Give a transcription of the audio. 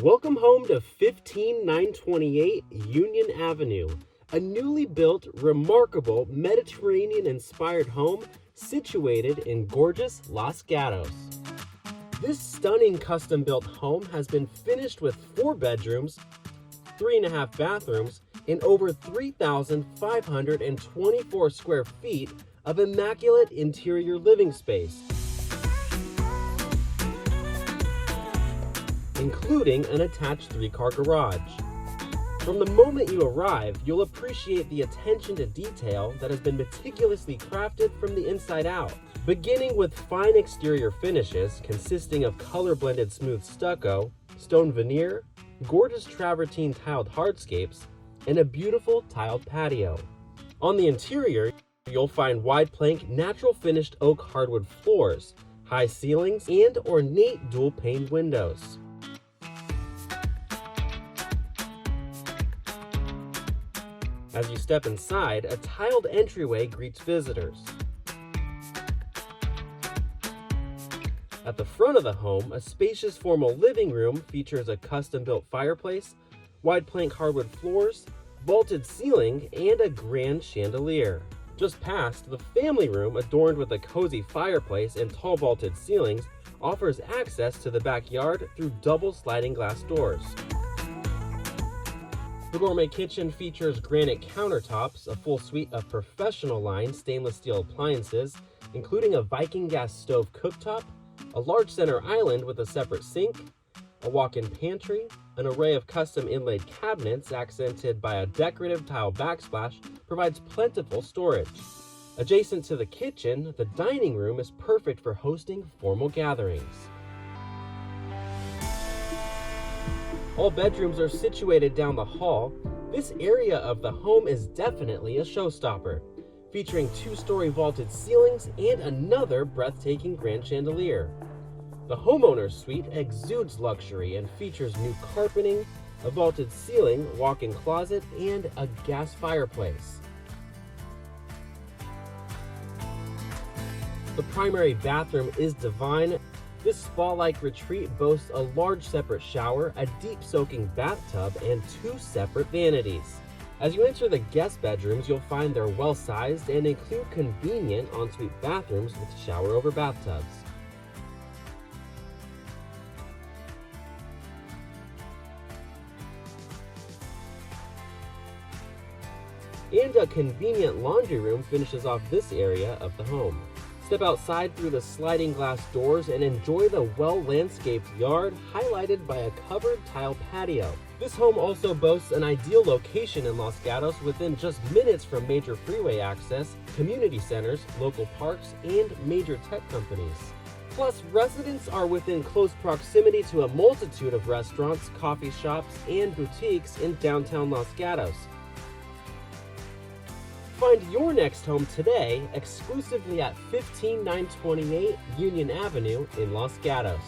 Welcome home to 15928 Union Avenue, a newly built, remarkable Mediterranean-inspired home situated in gorgeous Los Gatos. This stunning custom-built home has been finished with 4 bedrooms, 3.5 bathrooms, and over 3,524 square feet of immaculate interior living space, including an attached 3-car garage. From the moment you arrive, you'll appreciate the attention to detail that has been meticulously crafted from the inside out. Beginning with fine exterior finishes consisting of color-blended smooth stucco, stone veneer, gorgeous travertine tiled hardscapes, and a beautiful tiled patio. On the interior, you'll find wide plank natural finished oak hardwood floors, high ceilings, and ornate dual-pane windows. As you step inside, a tiled entryway greets visitors. At the front of the home, a spacious formal living room features a custom-built fireplace, wide plank hardwood floors, vaulted ceiling, and a grand chandelier. Just past, the family room, adorned with a cozy fireplace and tall vaulted ceilings, offers access to the backyard through double sliding glass doors. The gourmet kitchen features granite countertops, a full suite of professional line stainless steel appliances, including a Viking gas stove cooktop, a large center island with a separate sink, a walk-in pantry, an array of custom inlaid cabinets accented by a decorative tile backsplash provides plentiful storage. Adjacent to the kitchen, the dining room is perfect for hosting formal gatherings. All bedrooms are situated down the hall. This area of the home is definitely a showstopper, featuring 2-story vaulted ceilings and another breathtaking grand chandelier. The homeowner suite exudes luxury and features new carpeting, a vaulted ceiling, walk-in closet, and a gas fireplace. The primary bathroom is divine. This spa-like retreat boasts a large separate shower, a deep soaking bathtub, and 2 separate vanities. As you enter the guest bedrooms, you'll find they're well-sized and include convenient ensuite bathrooms with shower over bathtubs. And a convenient laundry room finishes off this area of the home. Step outside through the sliding glass doors and enjoy the well-landscaped yard highlighted by a covered tile patio. This home also boasts an ideal location in Los Gatos within just minutes from major freeway access, community centers, local parks, and major tech companies. Plus, residents are within close proximity to a multitude of restaurants, coffee shops, and boutiques in downtown Los Gatos. Find your next home today exclusively at 15928 Union Avenue in Los Gatos.